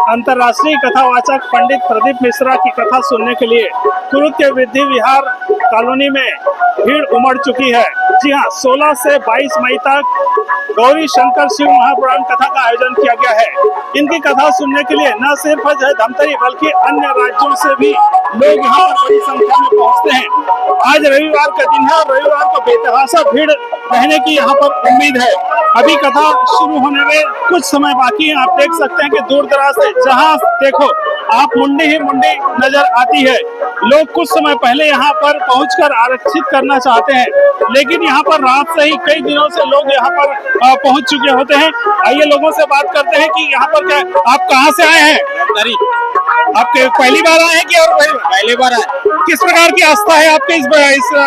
अंतर्राष्ट्रीय कथावाचक पंडित प्रदीप मिश्रा की कथा सुनने के लिए कुरुद के विधि विहार कॉलोनी में भीड़ उमड़ चुकी है। जी हाँ, 16 से 22 मई तक गौरी शंकर शिव महापुराण कथा का आयोजन किया गया है। इनकी कथा सुनने के लिए न सिर्फ धमतरी बल्कि अन्य राज्यों से भी लोग यहाँ पर बड़ी संख्या में पहुँचते हैं। आज रविवार का दिन है और रविवार को बेतहाशा भीड़ रहने की यहाँ पर उम्मीद है। अभी कथा शुरू होने में कुछ समय बाकी है। आप देख सकते हैं कि दूर दराज से जहाँ देखो आप मुंडी ही मुंडी नजर आती है। लोग कुछ समय पहले यहाँ पर पहुंचकर आरक्षित करना चाहते हैं, लेकिन यहाँ पर रात से ही कई दिनों से लोग यहाँ पर पहुंच चुके होते हैं। आइए लोगों से बात करते हैं कि यहाँ पर क्या आप कहाँ से आए हैं? आप पहली बार आए हैं कि और पहली बार आए। किस प्रकार की आस्था है आपके इस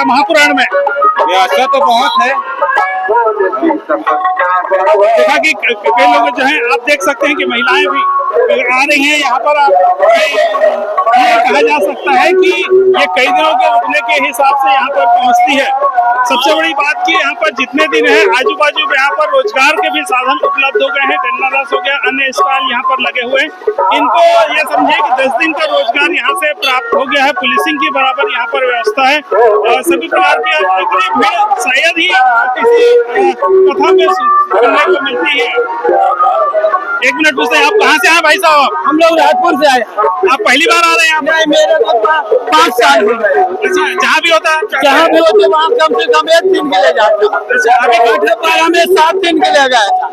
महापुराण में? ये आस्था तो बहुत है। देखा कि कई लोग जो हैं, आप देख सकते हैं कि महिलाएं भी आ रही हैं यहाँ पर। ये कहा जा सकता है कि ये कई दिनों के रुकने के हिसाब से यहाँ पर पहुँचती है। सबसे बड़ी बात की यहाँ पर जितने दिन है आजू बाजू में यहाँ पर रोजगार के भी साधन उपलब्ध हो गए हैं। गन्ना रस हो गया, अन्य स्टॉल यहाँ पर लगे हुए हैं। इनको ये समझे कि 10 दिन का रोजगार यहाँ से प्राप्त हो गया है। पुलिसिंग की बराबर यहाँ पर व्यवस्था है। सभी प्रकार की इतनी भीड़ शायद ही किसी कथा में सुनने को मिलती है। एक मिनट पूछते हैं, आप कहाँ से आए भाई साहब? हम लोग राजपुर से आए। आप पहली बार आ रहे हैं? नहीं, मेरे को 5 साल हो गए। अच्छा, जहाँ भी होता है जहाँ भी होते वहाँ कम से कम 1 दिन के लिए जाता। अच्छा, अभी बैठे पर हमें 7 दिन के लिए गया था।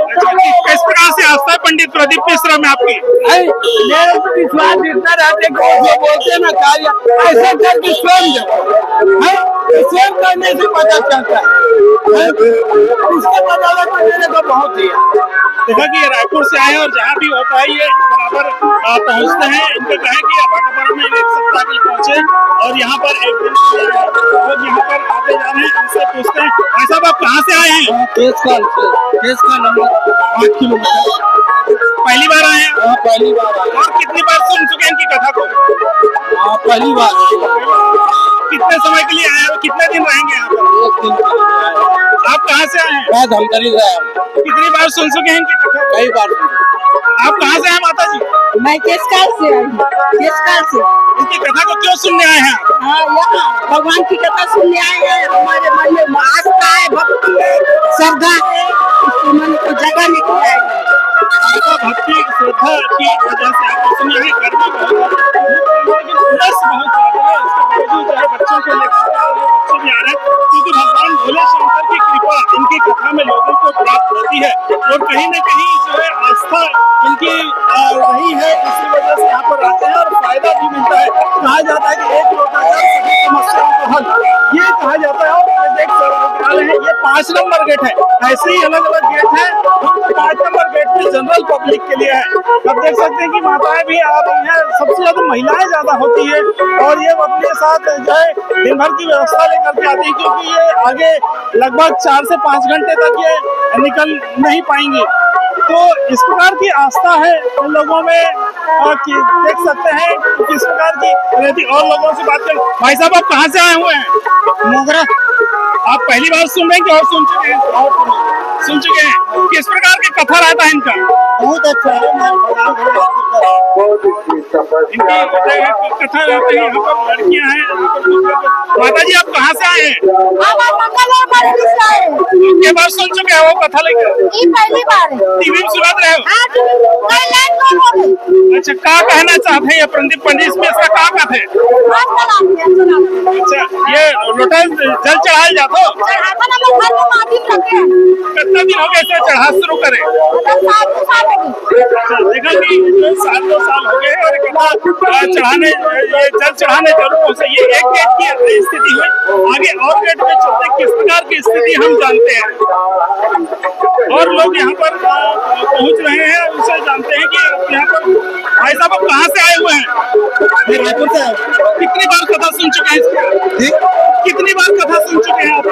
अच्छा, किस प्रकार से आस्था है पंडित प्रदीप मिश्रा में आपकी? मेरे को विश्वास इतना रहते कि जो बोलते ना कार्य ऐसे करके स्वयं करने से पता चलता है। इसके बदौलत मेरे को बहुत ही देखा कि ये रायपुर से आए और जहाँ भी होता है ये बराबर पहुँचते हैं। इनको कहें कि भाटापारा में 1 सप्ताह के लिए पहुँचे और यहाँ पर 1 दिन लोग यहाँ पर आते जा रहे हैं। इनसे पूछते हैं, भाई साहब आप कहाँ से आए हैं? केस का नंबर 5 किलोमीटर। पहली बार आए हैं? हाँ, पहली बार आए। और कितनी बार सुन चुके हैं इनकी कथा को? हाँ, पहली बार। कितने समय के लिए आए हो? कितने दिन रहेंगे यहाँ पर? 1 दिन के लिए। आप कहाँ से आए हैं? मैं धमतरी से आया। कितनी बार सुन चुके हैं इनकी कथा? कई बार। आप कहाँ से हैं माता जी? मैं केसकाल से आई हूँ। केसकाल से। इनकी कथा को क्यों सुनने आए हैं? हाँ, यहाँ भगवान की कथा सुनने आए हैं। हमारे मन में आस्था है, भक्ति है, श्रद्धा है। इसके मन को जगह नहीं है। भक्ति श्रद्धा की वजह से आपको सुना है। गर्मी बहुत है, लेकिन उमस बहुत ज्यादा है। उसके बावजूद जो है बच्चों को लेकर बच्चे भी आ रहे हैं, क्योंकि भगवान भोले शंकर की कृपा इनकी कथा में लोगों को प्राप्त होती है और कहीं न कहीं जो है आस्था इनकी रही है। इसी वजह से यहाँ पर आते हैं और फायदा भी मिलता है। कहा जाता है कि 1 लोटा जल सभी समस्याओं का हल, ये कहा जाता है। और देख रहे हैं ये 5 नंबर गेट है। ऐसे ही अलग अलग गेट है। 5 नंबर गेट में जनरल पब्लिक के लिए है। अब देख सकते हैं कि माताएं भी आ रही हैं। सबसे ज्यादा महिलाएं ज्यादा होती है और ये अपने साथ जो है दिन भर की व्यवस्था लेकर के आती है, क्योंकि ये आगे लगभग 4 से 5 घंटे तक ये निकल नहीं पाएंगी। तो इस प्रकार की आस्था है इन लोगों में कि देख सकते हैं किस प्रकार की रहती। और लोगों से बात करें, भाई साहब आप कहाँ से आए हुए हैं? मोगरा। आप पहली बार सुन रहे हैं कि और सुन चुके हैं? सुन चुके हैं। किस प्रकार की कथा रहता है इनका? बहुत अच्छा है। इनकी कथा रहती है। यहाँ पर लड़कियाँ हैं। माता जी आप कहाँ से आए हैं? कितने बार सुन चुके हैं वो कथा लेकर? पहली बार है। टीवी में सुना रहे हो? अच्छा, क्या कहना चाहते हैं ये पंडित मिश्रा? क्या कहते हैं? अच्छा, ये लोटा जल चढ़ाया जाता हो? कितना दिन हो गए इसे चढ़ा शुरू करे? देखा कि 7-2 साल हो गए और कथा चढ़ाने जल चढ़ाने जरूर पहुंचे। ये एक गेट की स्थिति हुई। आगे और गेट में चलते किस प्रकार की स्थिति हम जानते हैं और लोग यहाँ पर पहुंच रहे हैं। उसे जानते हैं कि यहाँ पर भाई साहब आप कहाँ से आए हुए हैं? रायपुर से। कितनी बार कथा सुन चुके हैं? कितनी बार कथा सुन चुके हैं आप?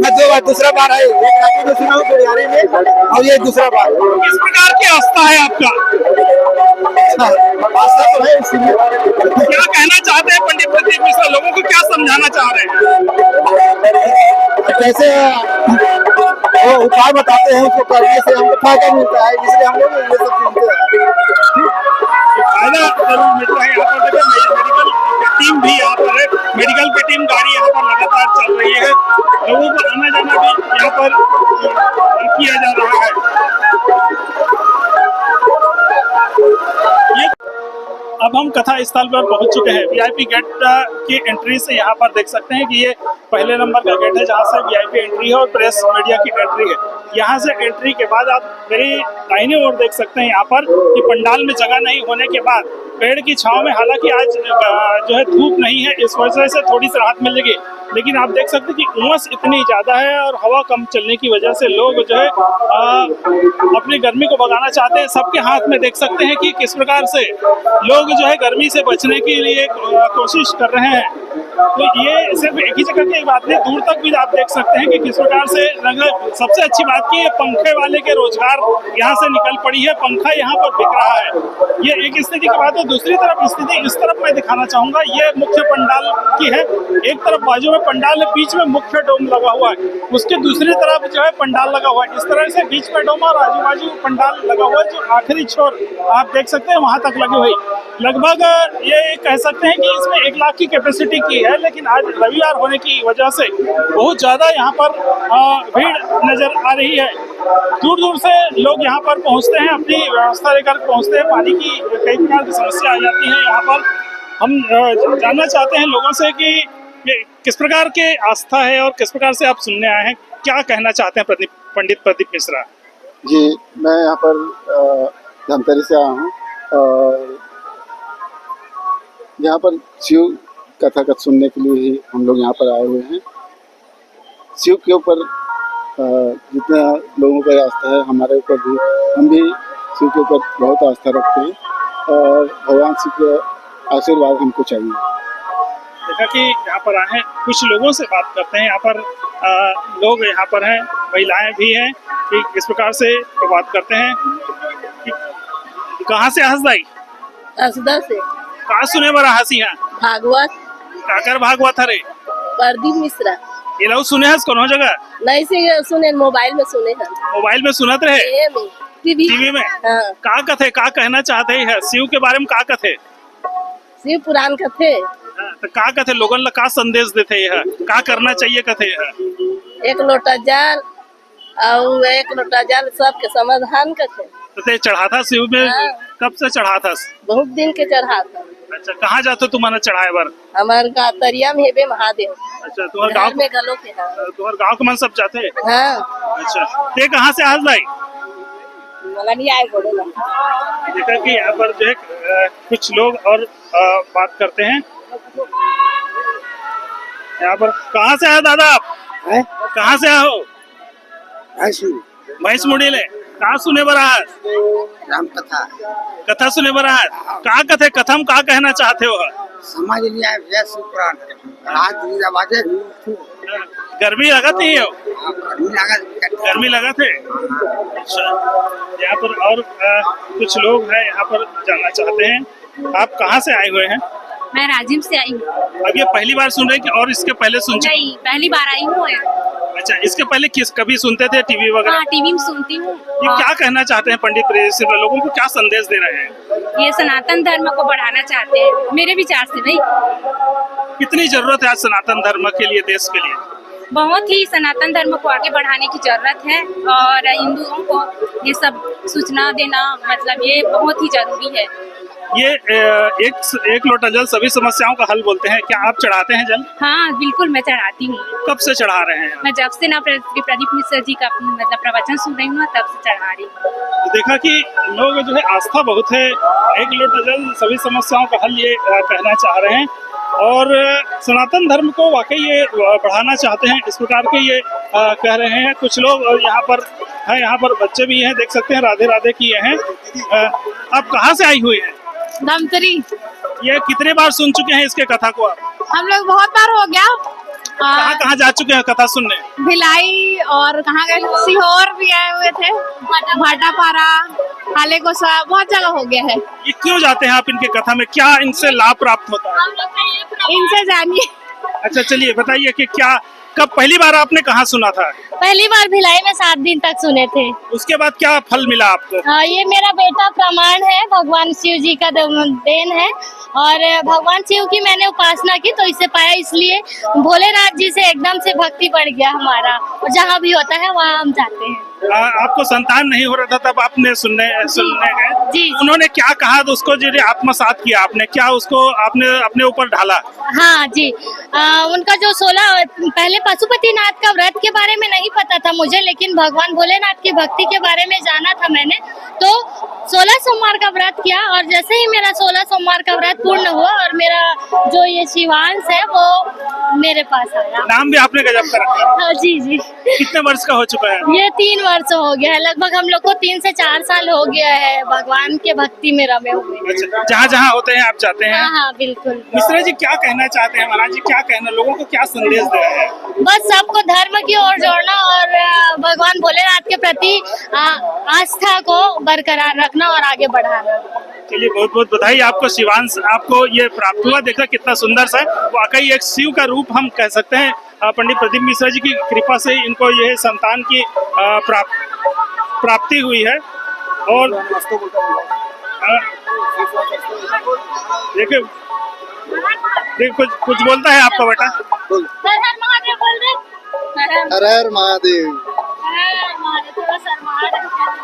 मैं 2 बार, दूसरा बार है। एक रायपुर में सुना हूँ बिहारी में और ये दूसरा बार। किस प्रकार की आस्था है आपका? आस्था तो है इसीलिए। क्या कहना चाहते हैं पंडित प्रदीप मिश्रा? लोगों को क्या समझाना चाह रहे हैं? कैसे वो उपाय बताते हैं, उसको करने से हमको फायदा मिलता है, इसलिए हम लोग ये सब सुनते हैं। जरूर मिल रहा है। यहाँ पर देखिए मेडिकल टीम भी यहाँ पर है, मेडिकल की टीम गाड़ी यहाँ पर लगातार चल रही है, लोगों को आना जाना भी यहाँ पर किया जा रहा है। ये अब हम कथा स्थल पर पहुंच चुके हैं। वीआईपी गेट की एंट्री से यहाँ पर देख सकते हैं कि ये पहले नंबर का गेट है जहाँ से वीआईपी एंट्री है और प्रेस मीडिया की एंट्री है। यहाँ से एंट्री के बाद आप मेरी दाहिनी ओर देख सकते हैं यहाँ पर कि पंडाल में जगह नहीं होने के बाद पेड़ की छांव में, हालांकि आज जो है धूप नहीं है, इस वजह से थोड़ी सी राहत मिलेगी, लेकिन आप देख सकते हैं कि उमस इतनी ज़्यादा है और हवा कम चलने की वजह से लोग जो है अपनी गर्मी को भगाना चाहते हैं। सबके हाथ में देख सकते हैं कि किस प्रकार से लोग जो है गर्मी से बचने के लिए कोशिश कर रहे हैं। तो ये सिर्फ एक ही जगह की बात नहीं, दूर तक भी आप देख सकते हैं कि किस प्रकार से सबसे अच्छी बात की पंखे वाले के रोजगार यहाँ से निकल पड़ी है, पंखा यहाँ पर बिक रहा है। ये एक स्थिति की बात है। दूसरी तरफ स्थिति इस तरफ मैं दिखाना चाहूंगा, ये मुख्य पंडाल की है। एक तरफ बाजू में पंडाल है, बीच में मुख्य डोम लगा हुआ है, उसके दूसरी तरफ जो है पंडाल लगा हुआ है। इस तरह से बीच में डोम और आजू बाजू पंडाल लगा हुआ है, जो आखिरी छोर आप देख सकते हैं वहां तक लगी हुई। लगभग ये कह सकते हैं कि इसमें 1 लाख की कैपेसिटी की है, लेकिन आज रविवार होने की वजह से बहुत ज्यादा यहाँ पर भीड़ नजर आ रही है। दूर दूर से लोग यहाँ पर पहुँचते हैं, अपनी व्यवस्था लेकर पहुँचते हैं। पानी की कई प्रकार की समस्या आ जाती है यहाँ पर। हम जानना चाहते हैं लोगों से कि किस प्रकार के आस्था है और किस प्रकार से आप सुनने आए हैं, क्या कहना चाहते हैं पंडित प्रदीप मिश्रा? जी, मैं यहाँ पर धमतरी से आया हूँ और यहाँ पर शिव कथा का सुनने के लिए ही हम लोग यहाँ पर आए हुए हैं। शिव के ऊपर जितना लोगों का आस्था है, हमारे ऊपर भी, हम भी शिव के ऊपर बहुत आस्था रखते हैं और भगवान शिव का आशीर्वाद हमको चाहिए। देखा कि यहाँ पर आए हैं, कुछ लोगों से बात करते हैं। यहाँ पर लोग यहाँ पर हैं, महिलाएं भी हैं, कि किस प्रकार से बात करते हैं। कहाँ से हंस दाई? असदा से। कहाँ सुने बरा हंसी है? भागवत। काकर भागवत हरे? प्रदीप मिश्रा। ये लोग सुने हंस कौन जगह? नहीं से सुने, मोबाइल में सुने हैं। मोबाइल में सुनत रहे? टीवी में। हाँ। का कथे, का कहना चाहते हैं शिव के बारे में? का कथे? शिव पुराण कथे। तो का कथे लोगन ला का संदेश देते हैं, का करना चाहिए कथे? 1 लोटा जल और 1 लोटा जल सबके समाधान कथे। तो चढ़ा था शिव में? हाँ। कब से चढ़ा था? बहुत दिन के चढ़ा था। अच्छा, कहाँ जाते तुम्हारा चढ़ाए बार? हमारे गातरिया में हेबे महादेव। अच्छा, तुम्हारे गाँव में गलो के हाँ। तुम्हारे गाँव के मन सब जाते हैं? हाँ। अच्छा, ते कहाँ से आज लाई? मला नहीं आए बोलेगा। देखा कि यहाँ पर जो है कुछ लोग और बात करते हैं। यहाँ पर कहाँ से आए दादा आप? कहाँ से आए हो? महेश मुड़ीले। कहाँ सुने बरा? राम कथा कथा सुने बरा? का कथे कथम का कहना चाहते हो? समझ लिया है पुराण आवाजे गर्मी लगा थी? गर्मी लगा थे। अच्छा, यहाँ पर और कुछ लोग हैं, यहाँ पर जानना चाहते हैं। आप कहाँ से आए हुए हैं? मैं राजिम से आई हूँ। अब ये पहली बार सुन रहे हैं कि और इसके पहले सुन चुके? नहीं, पहली बार आई हूँ। अच्छा, इसके पहले कभी सुनते थे टीवी वगैरह? हाँ, टीवी में सुनती हूँ। ये क्या कहना चाहते हैं पंडित प्रदीप? लोगों को क्या संदेश दे रहे हैं? ये सनातन धर्म को बढ़ाना चाहते हैं, मेरे विचार से। भाई, कितनी जरूरत है आज सनातन धर्म के लिए, देश के लिए? बहुत ही सनातन धर्म को आगे बढ़ाने की जरूरत है और हिंदुओं को ये सब सूचना देना, मतलब ये बहुत ही जरूरी है। ये एक लोटा जल सभी समस्याओं का हल बोलते हैं, क्या आप चढ़ाते हैं जल? हाँ, बिल्कुल मैं चढ़ाती हूँ। कब से चढ़ा रहे हैं? मैं जब से ना प्रदीप मिश्रा जी का मतलब प्रवचन सुन रही हूँ ना, तब से चढ़ा रही हूँ। तो देखा कि लोग जो है आस्था बहुत है, 1 लोटा जल सभी समस्याओं का हल, ये कहना चाह रहे हैं और सनातन धर्म को वाकई ये बढ़ाना चाहते हैं, इस प्रकार के ये कह रहे हैं। कुछ लोग यहाँ पर हैं, यहाँ पर बच्चे भी हैं, देख सकते हैं, राधे राधे किए हैं। आप कहाँ से आई हुई हैं? धमतरी। ये कितने बार सुन चुके हैं इसके कथा को आप? हम लोग बहुत बार हो गया। कहाँ कहाँ जा चुके हैं कथा सुनने? भिलाई और कहाँ गए, सीहोर भी आए हुए थे, भाटापारा, हाले को बहुत जगह हो गया है। ये क्यों जाते हैं आप इनके कथा में, क्या इनसे लाभ प्राप्त होता है? इनसे जानिए। अच्छा, चलिए बताइए कि क्या कब पहली बार आपने कहाँ सुना था? पहली बार भिलाई में 7 दिन तक सुने थे। उसके बाद क्या फल मिला आपको? ये मेरा बेटा प्रमाण है, भगवान शिव जी का देन है और भगवान शिव की मैंने उपासना की तो इसे पाया, इसलिए भोलेनाथ जी से एकदम से भक्ति बढ़ गया हमारा और जहाँ भी होता है वहाँ हम जाते हैं। आपको संतान नहीं हो रहा था तब आपने सुनने गए जी। उन्होंने क्या कहा तो उसको जो आत्मसात किया आपने, क्या उसको आपने अपने ऊपर ढाला? हाँ जी, उनका जो 16 पहले पशुपतिनाथ का व्रत के बारे में नहीं पता था मुझे, लेकिन भगवान भोलेनाथ की भक्ति के बारे में जाना था मैंने, तो 16 सोमवार का व्रत किया और जैसे ही मेरा 16 सोमवार का व्रत पूर्ण हुआ और मेरा जो ये शिवांश है वो मेरे पास आया। नाम भी आपने गजब का रखा। हाँ जी जी। कितने वर्ष का हो चुका है? ये 3 वर्ष हो गया है, लगभग हम लोग को 3 से 4 साल हो गया है भगवान के भक्ति में रमे हुए। अच्छा, जहाँ जहाँ होते हैं आप जाते हैं? हाँ हाँ बिल्कुल। मिश्रा जी क्या कहना चाहते हैं? महाराज जी क्या कहना, लोगों को क्या संदेश दे रहे हैं? बस सबको धर्म की ओर जोड़ना और भगवान भोलेनाथ के प्रति आस्था को बरकरार रखना और आगे बढ़ाना। चलिए बहुत बहुत बधाई आपको शिवांश, आपको ये प्राप्त हुआ। देखा कितना सुंदर सा है, वाकई एक शिव का रूप हम कह सकते हैं। पंडित प्रदीप मिश्रा जी की कृपा से इनको यह संतान की प्राप्ति हुई है। और देखिए कुछ बोलता है आपका बेटा? हर हर महादेव बोल रहे। हर हर महादेव।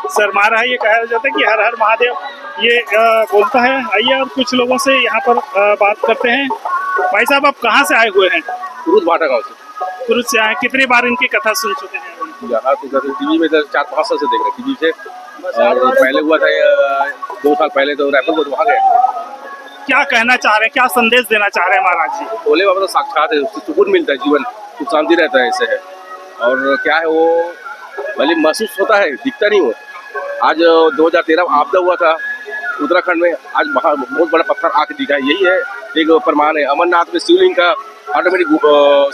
शर्मा रहा है, ये कहा जाता है कि हर हर महादेव ये बोलता है। आइए और कुछ लोगों से यहाँ पर बात करते हैं। भाई साहब आप कहाँ से आए हुए हैं? कुरुद भाटा गाँव से। कुरुद से आए, कितनी बार इनकी कथा सुन चुके हैं? यहाँ तो टीवी में 4-5 साल से देख रहे टीवी से, और पहले हुआ था 2 साल पहले तो रायपुर को वहाँ गए। क्या कहना चाह रहे हैं, क्या संदेश देना चाह रहे हैं महाराज जी? भोले बाबा तो साक्षात है, उससे सुकून मिलता है, जीवन सुख शांति रहता है इससे है। और क्या है वो भले महसूस होता है, दिखता नहीं हो। आज 2013 में आपदा हुआ था उत्तराखंड में, आज बहुत बड़ा पत्थर आके दिखा है, यही है एक प्रमाण है। अमरनाथ में शिवलिंग का ऑटोमेटिक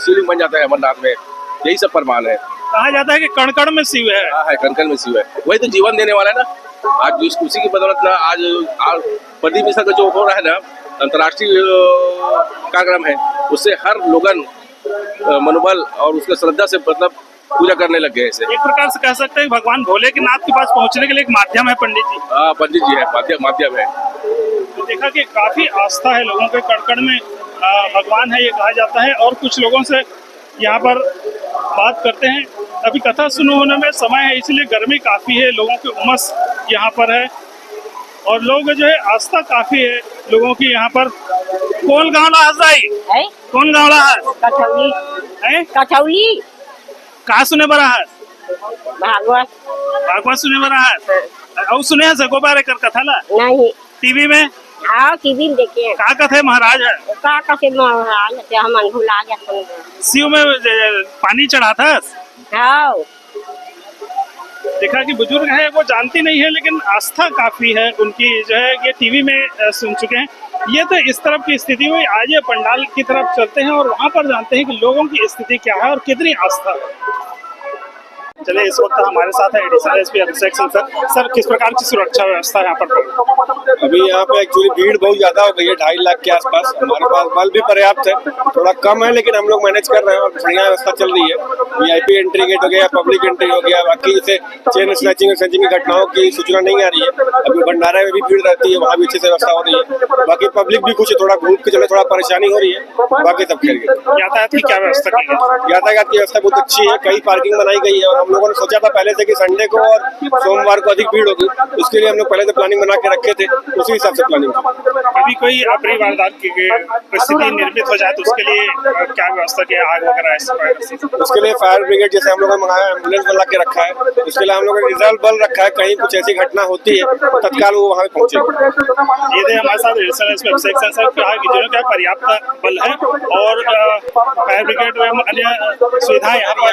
शिवलिंग बन जाता है, अमरनाथ में यही सब प्रमाण है। कहा जाता है कि कण कण में शिव है। हाँ है, कण कण में शिव है, वही तो जीवन देने वाला है ना। आज जिस उसी की बदौलत ना आज प्रदीप मिश्रा का जो हो रहा है ना अंतर्राष्ट्रीय कार्यक्रम है, उससे हर लोगन मनोबल और उसके श्रद्धा से मतलब पूजा करने लग गए। ऐसे एक प्रकार से कह सकते हैं भगवान भोले के नाथ के पास पहुंचने के लिए एक माध्यम है पंडित जी। हाँ पंडित जी है, माध्यम है। तो देखा कि काफी आस्था है लोगों के, कण कण में भगवान है ये कहा जाता है। और कुछ लोगों से यहाँ पर बात करते हैं। अभी कथा सुनो होने में समय है, इसलिए गर्मी काफी है, लोगों की उमस यहाँ पर है और लोग जो है आस्था काफी है लोगों की यहाँ पर। कौन गाँव है? कौन गाँव है? कठौली कहाँ सुने बड़ा है? भागवत सुने बड़ा है। और सुने हैं सको बारे कर कथा ला? नहीं। टीवी में? हाँ टीवी में देखे। का कथे महाराज है? का कथे महाराज है, हम भुला गया। शिव में पानी चढ़ा था। हाँ देखा कि बुजुर्ग है वो जानती नहीं है, लेकिन आस्था काफी है उनकी जो है, ये टीवी में सुन चुके हैं। ये तो इस तरफ की स्थिति हुई। आज ये पंडाल की तरफ चलते हैं और वहाँ पर जानते हैं कि लोगों की स्थिति क्या है और कितनी आस्था है। चलिए इस वक्त हमारे साथ है additional SP Abhishek Singh sir. Sir किस प्रकार की सुरक्षा व्यवस्था यहाँ पर? अभी यहाँ पे एक्चुअली भीड़ बहुत ज्यादा हो गई है, 2.5 लाख के आसपास। हमारे पास बल भी पर्याप्त है, थोड़ा कम है लेकिन हम लोग मैनेज कर रहे हैं और बढ़िया व्यवस्था चल रही है। VIP एंट्री गेट हो गया, पब्लिक एंट्री हो गया, बाकी जैसे चेन स्नैचिंग की घटनाओं की सूचना नहीं आ रही है। अभी भंडारा में भी भीड़ रहती है, वहाँ भी अच्छे से व्यवस्था हो रही है। बाकी पब्लिक भी कुछ थोड़ा घूम के चले, थोड़ा परेशानी हो रही है, बाकी सब खेल गए। यातायात की क्या व्यवस्था की गई? यातायात की व्यवस्था बहुत अच्छी है, कई पार्किंग बनाई गई है और हम लोगों ने सोचा था पहले से कि संडे को और सोमवार को अधिक भीड़ होगी, उसके लिए हम लोग पहले से प्लानिंग बना के रखे थे, उसी हिसाब से प्लानिंग की। अभी कोई अप्रिय वारदात की परिस्थिति निर्मित हो जाए तो उसके लिए क्या व्यवस्था की? आग वगैरह उसके लिए फायर ब्रिगेड जैसे हम लोगों ने मंगाया, एम्बुलेंस बना के रखा है। उसके लिए हम लोगों ने रिजर्व बल रखा है, कहीं कुछ ऐसी घटना होती है तत्काल वो वहाँ पहुँचे। ये थे हमारे साथ अभिषेक सिंह सर, क्या पर्याप्त बल है और फायर ब्रिगेड एवं अन्य सुविधाएं यहाँ पर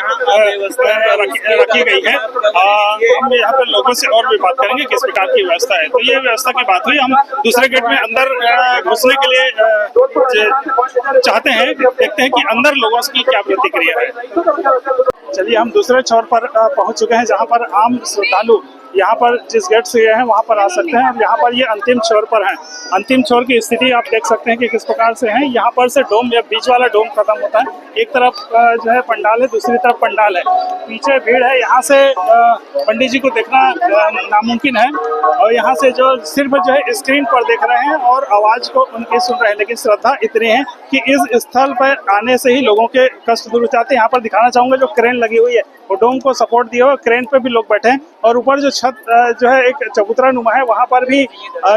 रखी गई है। हम यहाँ पर लोगों से और भी बात करेंगे किस प्रकार की व्यवस्था है। तो ये व्यवस्था की बात हुई। हम दूसरे गेट में अंदर घुसने के लिए चाहते हैं, देखते हैं कि अंदर लोगों की क्या प्रतिक्रिया है। चलिए हम दूसरे छोर पर पहुंच चुके हैं जहां पर आम श्रद्धालु यहाँ पर जिस गेट से गए हैं वहाँ पर आ सकते हैं। और यहाँ पर ये अंतिम छोर पर हैं। अंतिम छोर की स्थिति आप देख सकते हैं कि किस प्रकार से है। यहाँ पर से डोम या बीच वाला डोम खत्म होता है। एक तरफ जो है पंडाल है, दूसरी तरफ पंडाल है। पीछे भीड़ है, यहाँ से पंडित जी को देखना नामुमकिन है। और यहाँ से जो सिर्फ जो है स्क्रीन पर देख रहे हैं और आवाज को उनकी सुन रहे हैं। लेकिन श्रद्धा इतनी है कि इस स्थल पर आने से ही लोगों के कष्ट दूर हो जाते हैं। यहाँ पर दिखाना चाहूंगा जो क्रेन लगी हुई है वो डोम को सपोर्ट दिया हुआ, क्रेन पे भी लोग बैठे हैं। और ऊपर जो छत जो है एक चबूतरा नुमा है वहाँ पर भी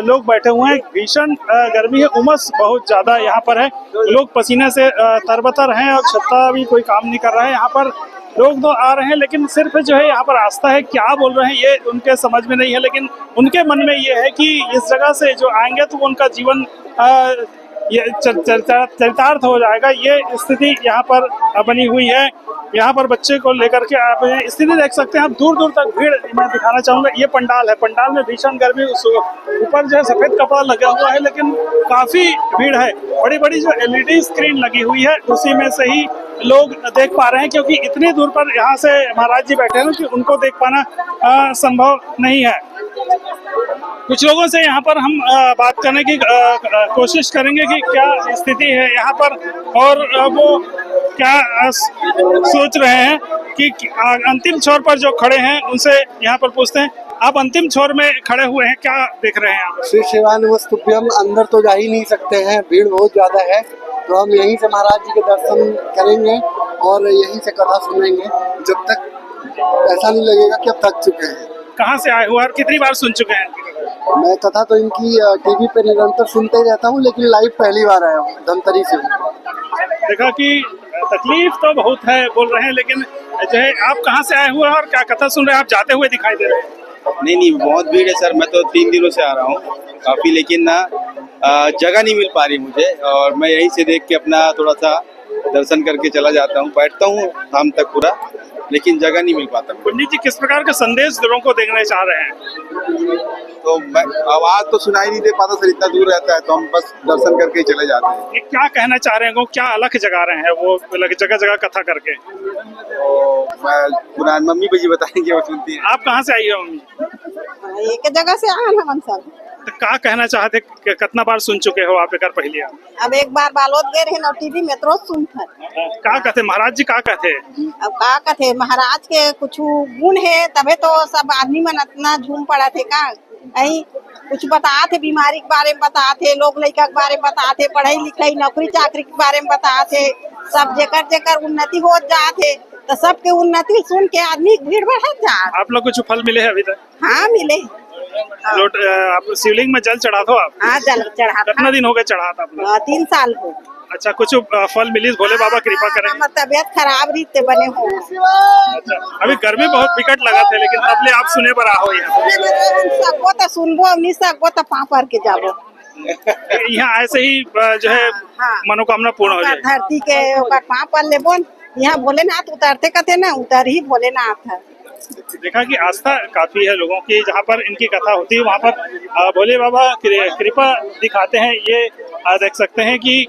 लोग बैठे हुए हैं। भीषण गर्मी है, उमस बहुत ज्यादा यहाँ पर है। लोग पसीने से तरबतर हैं और छत्ता भी कोई काम नहीं कर रहा है। यहाँ पर लोग तो आ रहे हैं लेकिन सिर्फ जो है यहाँ पर आस्था है, क्या बोल रहे हैं ये उनके समझ में नहीं है। लेकिन उनके मन में ये है कि इस जगह से जो आएंगे तो उनका जीवन ये चरितार्थ हो जाएगा। ये स्थिति यहाँ पर बनी हुई है। यहाँ पर बच्चे को लेकर के आप स्थिति देख सकते हैं। आप दूर दूर तक भीड़ मैं दिखाना चाहूंगा। ये पंडाल है, पंडाल में भीषण गर्मी, ऊपर जो है सफेद कपड़ा लगा हुआ है लेकिन काफी भीड़ है। बड़ी बड़ी जो LED स्क्रीन लगी हुई है उसी में से ही लोग देख पा रहे हैं, क्योंकि इतनी दूर पर यहाँ से महाराज जी बैठे हैं कि उनको देख पाना संभव नहीं है। कुछ लोगों से यहाँ पर हम बात करने की कोशिश करेंगे कि क्या स्थिति है यहाँ पर और वो क्या सोच रहे हैं कि अंतिम छोर पर जो खड़े हैं उनसे यहाँ पर पूछते हैं। आप अंतिम छोर में खड़े हुए हैं, क्या देख रहे हैं आप? श्री शिवानुस्तुभ्यम। अंदर तो जा ही नहीं सकते हैं, भीड़ बहुत ज्यादा है, तो हम यहीं से महाराज जी के दर्शन करेंगे और यहीं से कथा सुनेंगे जब तक ऐसा नहीं लगेगा कि अब थक चुके हैं। कहाँ से आए हुए और कितनी बार सुन चुके हैं? मैं कथा तो इनकी टीवी पे निरंतर सुनते ही रहता हूँ, लेकिन लाइव पहली बार आया हूँ, धमतरी से। देखा कि तकलीफ तो बहुत है बोल रहे हैं, लेकिन जो है आप कहाँ से आए हुए हैं और क्या कथा सुन रहे हैं? आप जाते हुए दिखाई दे रहे हैं। नहीं बहुत भीड़ है सर। मैं तो 3 दिनों से आ रहा हूँ काफी, लेकिन ना जगह नहीं मिल पा रही मुझे। और मैं यहीं से देख के अपना थोड़ा सा दर्शन करके चला जाता हूँ, बैठता हूँ शाम तक पूरा, लेकिन जगह नहीं मिल पाता। पंडित जी किस प्रकार का संदेश लोगों को देने चाह रहे हैं? तो मैं आवाज तो सुनाई नहीं दे पाता सर, इतना दूर रहता है, तो हम बस दर्शन करके चले जाते हैं। ये क्या कहना चाह रहे हैं, वो क्या अलग जगा रहे हैं वो जगह जगह कथा करके? तो मैं पुरानी मम्मी जी बताएंगे, वो सुनती है। आप कहाँ से आई हो मम्मी? एक जगह से आए हम सब। तो क्या कहना चाहते, कितना बार सुन चुके हो आप? एक बार पहले अब एक बार बालोद गए रहे ना, टीवी में तो सुन था। क्या कहते महाराज जी, क्या कहते? अब क्या कहते महाराज के कुछ गुण है, तबे तो सब आदमी मन इतना झूम पड़ा थे। का नहीं कुछ बता थे, बीमारी के बारे में बता थे, लोग लड़का के बारे में बता थे, पढ़ाई लिखाई नौकरी चाकरी के बारे में बता थे। सब जेकर जेकर उन्नति हो जाते तो सबके उन्नति सुन के आदमी भीड़ बढ़ जाए। आप लोग कुछ फल मिले है अभी तक? हाँ मिले। लोट आप शिवलिंग में जल चढ़ा दो आप? हाँ जल चढ़ा। कितना दिन हो गए चढ़ा था आप लोग? 3 साल हो। अच्छा, कुछ फल मिली? भोले बाबा कृपा करें। तबियत खराब रीते बने हो। अच्छा, अभी गर्मी बहुत विकट लगा थे, लेकिन तबले आप सुने पर आहो सबको तो सुनबो नहीं सकबो तो पापर के जाबो। यहाँ ऐसे ही जो है मनोकामना पूर्ण हो जाए। धरती के पापर लेबो, यहाँ भोलेनाथ उतरते कहते ना, उतर ही भोलेनाथ है। देखा कि आस्था काफी है लोगों की, जहाँ पर इनकी कथा होती है वहाँ पर भोले बाबा कृपा दिखाते हैं। ये देख सकते हैं कि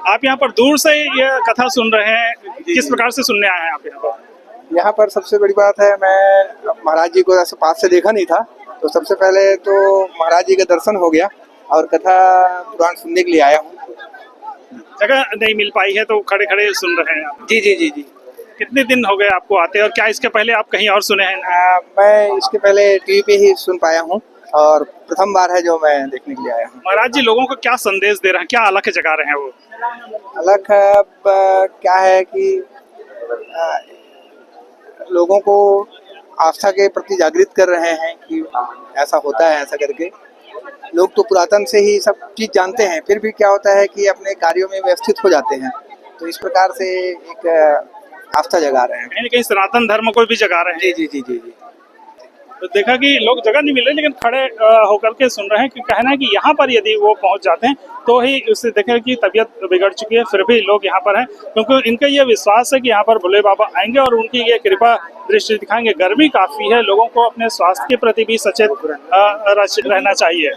आप यहाँ पर दूर से ये कथा सुन रहे हैं। किस प्रकार से सुनने आए हैं आप यहाँ पर? यहाँ पर सबसे बड़ी बात है, मैं महाराज जी को ऐसे पास से देखा नहीं था, तो सबसे पहले तो महाराज जी का दर्शन हो गया और कथा पुराण सुनने के लिए आया हूँ। जगह नहीं मिल पाई है तो खड़े खड़े सुन रहे हैं आप? जी जी जी जी। कितने दिन हो गए आपको आते, और क्या इसके पहले आप कहीं और सुने हैं? मैं इसके पहले टीवी पे ही सुन पाया हूँ और प्रथम बार है जो मैं देखने के लिए आया हूँ। महाराज जी लोगों को क्या संदेश दे रहे हैं, क्या अलग जगा रहे हैं वो? अलग क्या है कि लोगों को आस्था के प्रति जागृत कर रहे हैं कि ऐसा होता है, ऐसा करके। लोग तो पुरातन से ही सब चीज जानते हैं, फिर भी क्या होता है कि अपने कार्यों में व्यवस्थित हो जाते हैं, तो इस प्रकार से एक आस्था जगा रहे हैं। कहीं न कहीं सनातन धर्म को भी जगा रहे हैं। जी जी जी जी जी। तो देखा कि लोग जगह नहीं मिल रहे, लेकिन खड़े होकर के सुन रहे हैं कि कहना है कि यहाँ पर यदि वो पहुंच जाते हैं तो ही उससे देखें कि तबीयत बिगड़ चुकी है, फिर भी लोग यहाँ पर हैं, क्योंकि इनका ये विश्वास है कि यहाँ पर भोले बाबा आएंगे और उनकी ये कृपा दृष्टि दिखाएंगे। गर्मी काफी है, लोगों को अपने स्वास्थ्य के प्रति भी सचेत रहना चाहिए।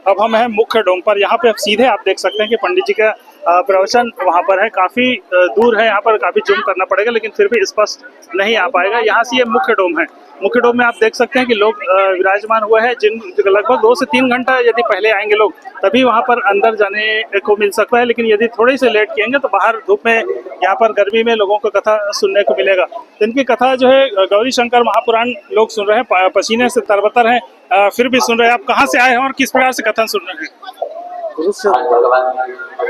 अब हम हैं मुख्य डोम पर। यहाँ पे सीधे आप देख सकते हैं कि पंडित जी का प्रवचन वहाँ पर है, काफी दूर है, यहाँ पर काफी जूम करना पड़ेगा, लेकिन फिर भी स्पष्ट नहीं आ पाएगा। यहाँ से ये मुख्य डोम है। मुख्य डोम में आप देख सकते हैं कि लोग विराजमान हुए हैं, जिन लगभग 2 से 3 घंटा यदि पहले आएंगे लोग तभी वहाँ पर अंदर जाने को मिल सकता है, लेकिन यदि थोड़ी से लेट किएंगे तो बाहर धूप में यहाँ पर गर्मी में लोगों को कथा सुनने को मिलेगा। तो इनकी कथा जो है गौरी शंकर महापुराण लोग सुन रहे हैं, पसीने से तरबतर हैं, फिर भी सुन रहे हैं। आप कहाँ से आए हैं और किस प्रकार से कथन सुन रहे हैं?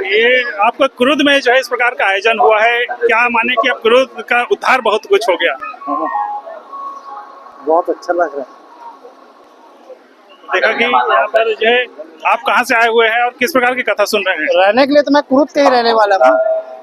ये आपका क्रुद में जो है इस प्रकार का आयोजन हुआ है, क्या माने कि अब क्रुद का उद्धार बहुत कुछ हो गया? बहुत अच्छा लग रहा है। देखा कि यहाँ पर जो है आप कहाँ से आए हुए हैं और किस प्रकार की कथा सुन रहे हैं? रहने के लिए तो मैं कुरुद के ही रहने वाला हूँ,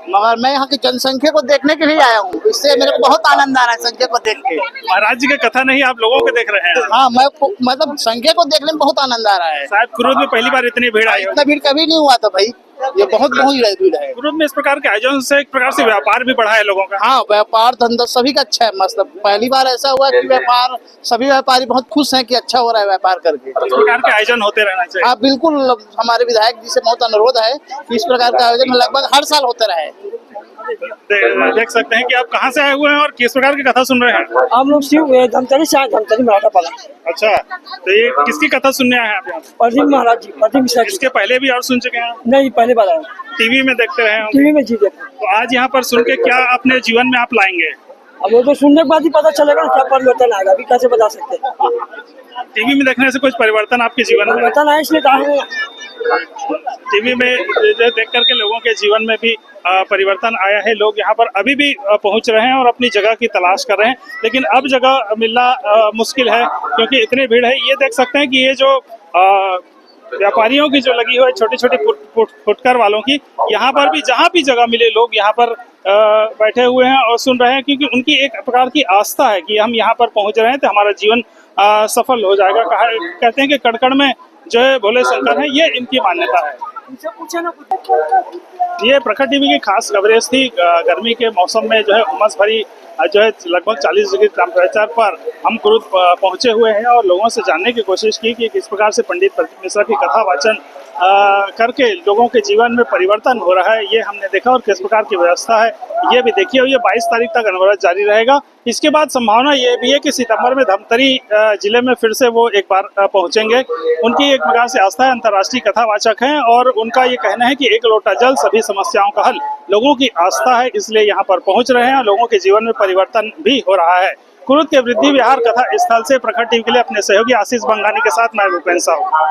मगर मैं यहाँ की जनसंख्या को देखने के लिए आया हूँ। इससे मेरे को बहुत आनंद आ रहा है संख्या को देख के। महाराज जी की कथा नहीं, आप लोगों को देख रहे हैं? हाँ, मैं मतलब संख्या को देखने में बहुत आनंद आ रहा है। शायद क्रुद में पहली बार इतनी भीड़ आई हो। इतना भीड़ कभी नहीं हुआ था भाई, ये बहुत भीड़ है। क्रुद में इस प्रकार के आयोजन से एक प्रकार से व्यापार भी बढ़ा है लोगों का। हाँ, व्यापार धंधा सभी का अच्छा है। मतलब पहली बार ऐसा हुआ कि व्यापार, सभी व्यापारी बहुत खुश हैं कि अच्छा हो रहा है व्यापार करके। इस प्रकार के आयोजन होते रहना चाहिए। हाँ बिल्कुल, हमारे विधायक जी से बहुत अनुरोध है कि इस प्रकार का आयोजन लगभग हर साल होते रहे। देख सकते हैं कि आप कहाँ से आए हुए हैं और किस प्रकार की कथा सुन रहे हैं? हम लोग शिव धमतरी से आए, धमतरी मराठा पाला। अच्छा, तो ये किसकी कथा सुनने आए हैं आप यहाँ? प्रदीप महाराज जी, प्रदीप मिश्रा जी। इसके पहले भी और सुन चुके हैं? नहीं, पहले बार आए। टीवी में देखते रहे होंगे? टीवी में जी देखते। तो आज यहाँ पर सुन के क्या अपने जीवन में आप लाएंगे? अब वो तो सुनने के बाद ही पता चलेगा क्या परिवर्तन आएगा, अभी कैसे बता सकते हैं। टीवी में देखने से कुछ परिवर्तन आपके जीवन में? परिवर्तन आया इसलिए कहा। टीवी में देख करके लोगों के जीवन में भी परिवर्तन आया है। लोग यहाँ पर अभी भी पहुँच रहे हैं और अपनी जगह की तलाश कर रहे हैं, लेकिन अब जगह मिलना मुश्किल है क्योंकि इतनी भीड़ है। ये देख सकते हैं कि ये जो व्यापारियों की जो लगी हुई छोटी छोटी फुटकर वालों की, यहाँ पर भी जहाँ भी जगह मिले लोग यहाँ पर बैठे हुए हैं और सुन रहे हैं, क्योंकि उनकी एक प्रकार की आस्था है कि हम यहाँ पर पहुँच रहे हैं तो हमारा जीवन सफल हो जाएगा। कहते हैं कि कड़कड़ में जो है भोले शंकर है, ये इनकी मान्यता है। ये प्रखर टीवी की खास कवरेज थी। गर्मी के मौसम में जो है उमस भरी जो है लगभग 40 डिग्री टेम्परेचर पर हम क्रुद पहुंचे हुए हैं और लोगों से जानने की कोशिश की कि किस प्रकार से पंडित प्रदीप मिश्रा की कथा वाचन करके लोगों के जीवन में परिवर्तन हो रहा है, ये हमने देखा। और किस प्रकार की व्यवस्था है ये भी देखिए। और ये 22 तारीख तक अनवरत जारी रहेगा। इसके बाद संभावना ये भी है कि सितंबर में धमतरी जिले में फिर से वो एक बार पहुंचेंगे। उनकी एक प्रकार से आस्था है, अंतर्राष्ट्रीय कथावाचक हैं और उनका ये कहना है कि एक लोटा जल सभी समस्याओं का हल। लोगों की आस्था है, इसलिए यहाँ पर पहुंच रहे हैं। लोगों के जीवन में परिवर्तन भी हो रहा है। क्रुद के वृद्धि विहार कथा स्थल से प्रखर टीवी के लिए अपने सहयोगी आशीष बंगानी के साथ मैं भूपेंद्र साहू।